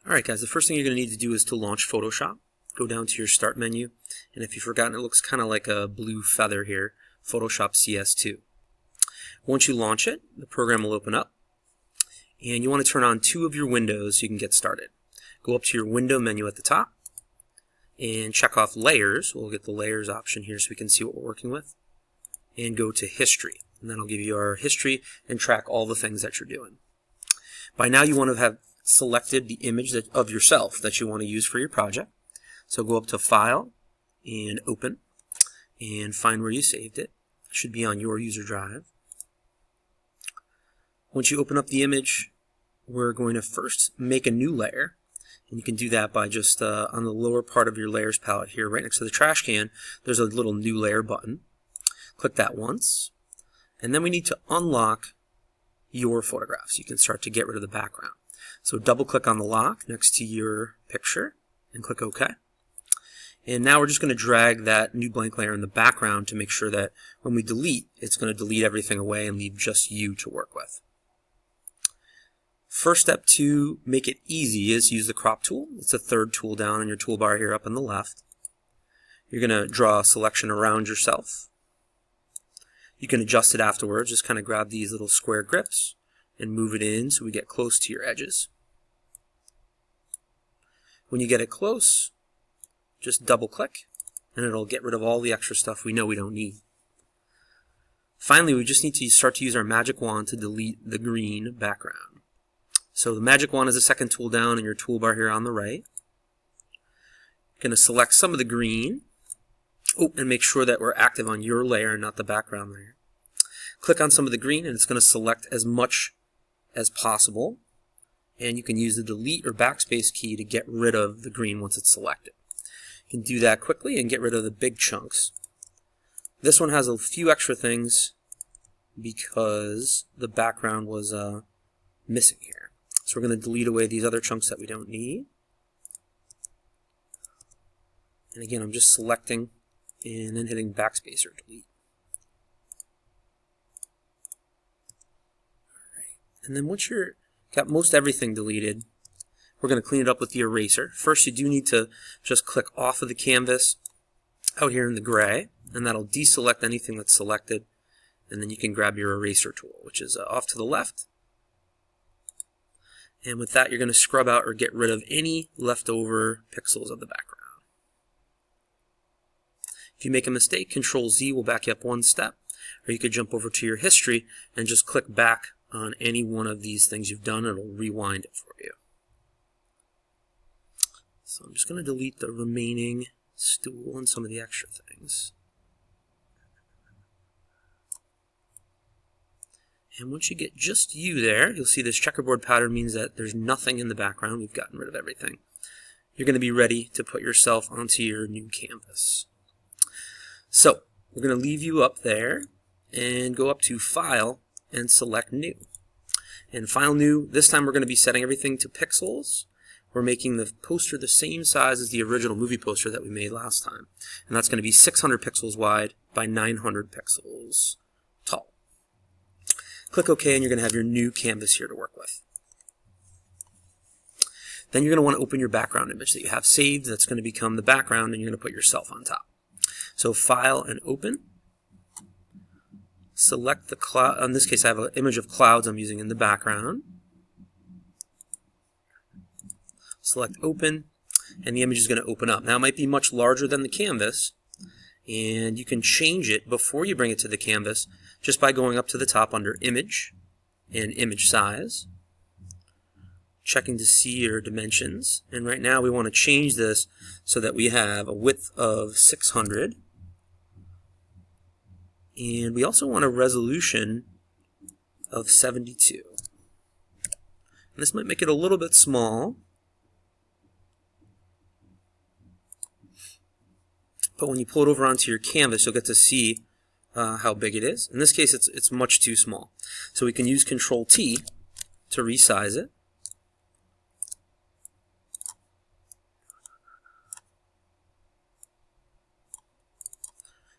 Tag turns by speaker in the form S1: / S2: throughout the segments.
S1: Alright guys, the first thing you're going to need to do is to launch Photoshop. Go down to your Start menu, and if you've forgotten, it looks kind of like a blue feather here, Photoshop CS2. Once you launch it, the program will open up, and you want to turn on 2 of your windows so you can get started. Go up to your window menu at the top, and check off Layers. We'll get the Layers option here so we can see what we're working with. And go to History, and that'll give you our history and track all the things that you're doing. By now you want to have selected the image of yourself that you want to use for your project. So go up to File and Open and find where you saved it. It should be on your user drive. Once you open up the image, we're going to first make a new layer. And you can do that by just on the lower part of your layers palette here, right next to the trash can, there's a little new layer button. Click that once. And then we need to unlock your photographs. You can start to get rid of the background. So double click on the lock next to your picture and click OK. And now we're just going to drag that new blank layer in the background to make sure that when we delete, it's going to delete everything away and leave just you to work with. First step to make it easy is use the crop tool. It's the third tool down in your toolbar here up on the left. You're going to draw a selection around yourself. You can adjust it afterwards. Just kind of grab these little square grips and move it in so we get close to your edges. When you get it close, just double click and it'll get rid of all the extra stuff we know we don't need. Finally, we just need to start to use our magic wand to delete the green background. So the magic wand is the second tool down in your toolbar here on the right. You're going to select some of the green. And make sure that we're active on your layer and not the background layer. Click on some of the green and it's going to select as much as possible. And you can use the delete or backspace key to get rid of the green once it's selected. You can do that quickly and get rid of the big chunks. This one has a few extra things because the background was missing here. So we're going to delete away these other chunks that we don't need. And again, I'm just selecting and then hitting backspace or delete. Alright. And then once you're got most everything deleted, we're going to clean it up with the eraser. First, you do need to just click off of the canvas out here in the gray, and that'll deselect anything that's selected. And then you can grab your eraser tool, which is off to the left. And with that, you're going to scrub out or get rid of any leftover pixels of the background. If you make a mistake, Control-Z will back you up one step, or you could jump over to your history and just click back on any one of these things you've done, and it'll rewind it for you. So I'm just going to delete the remaining stool and some of the extra things. And once you get just you there, you'll see this checkerboard pattern means that there's nothing in the background. We've gotten rid of everything. You're going to be ready to put yourself onto your new canvas. So we're going to leave you up there and go up to File and select New. And File New, this time we're going to be setting everything to pixels. We're making the poster the same size as the original movie poster that we made last time. And that's going to be 600 pixels wide by 900 pixels tall. Click OK and you're going to have your new canvas here to work with. Then you're going to want to open your background image that you have saved. That's going to become the background and you're going to put yourself on top. So File and Open. Select the cloud. In this case, I have an image of clouds I'm using in the background. Select Open, and the image is going to open up. Now, it might be much larger than the canvas, and you can change it before you bring it to the canvas just by going up to the top under Image and Image Size, checking to see your dimensions. And right now, we want to change this so that we have a width of 600. And we also want a resolution of 72. And this might make it a little bit small. But when you pull it over onto your canvas, you'll get to see how big it is. In this case, it's much too small. So we can use Control-T to resize it.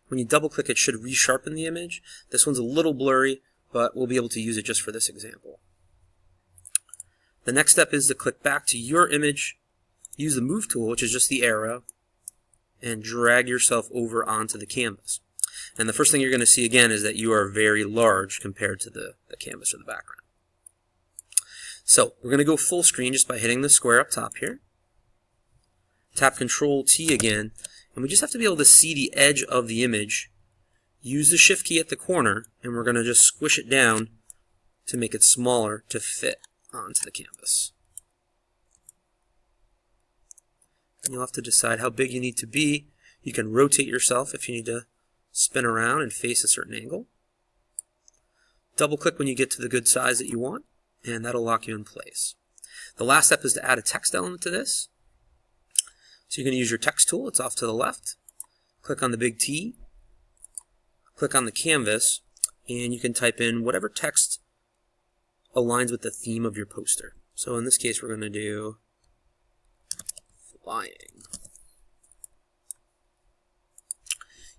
S1: When you double click, it should resharpen the image. This one's a little blurry, but we'll be able to use it just for this example. The next step is to click back to your image, use the move tool, which is just the arrow, and drag yourself over onto the canvas. And the first thing you're going to see again is that you are very large compared to the canvas or the background. So we're going to go full screen just by hitting the square up top here. Tap Control T again, and we just have to be able to see the edge of the image. Use the Shift key at the corner, and we're going to just squish it down to make it smaller to fit onto the canvas. And you'll have to decide how big you need to be. You can rotate yourself if you need to spin around and face a certain angle. Double click when you get to the good size that you want, and that'll lock you in place. The last step is to add a text element to this. So you're going to use your text tool. It's off to the left. Click on the big T. Click on the canvas, and you can type in whatever text aligns with the theme of your poster. So in this case, we're going to do flying.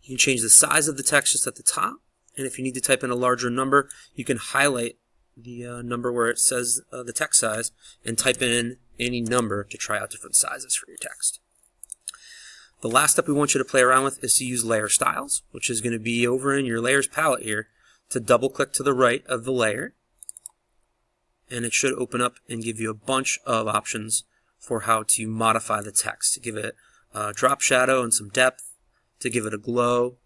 S1: You can change the size of the text just at the top, and if you need to type in a larger number, you can highlight the number where it says the text size and type in any number to try out different sizes for your text. The last step we want you to play around with is to use layer styles, which is going to be over in your layers palette here, to double click to the right of the layer, and it should open up and give you a bunch of options for how to modify the text, to give it a drop shadow and some depth, to give it a glow,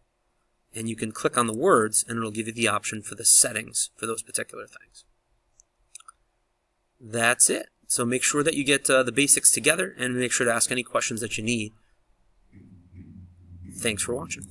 S1: and you can click on the words and it'll give you the option for the settings for those particular things. That's it. So make sure that you get the basics together and make sure to ask any questions that you need. Thanks for watching.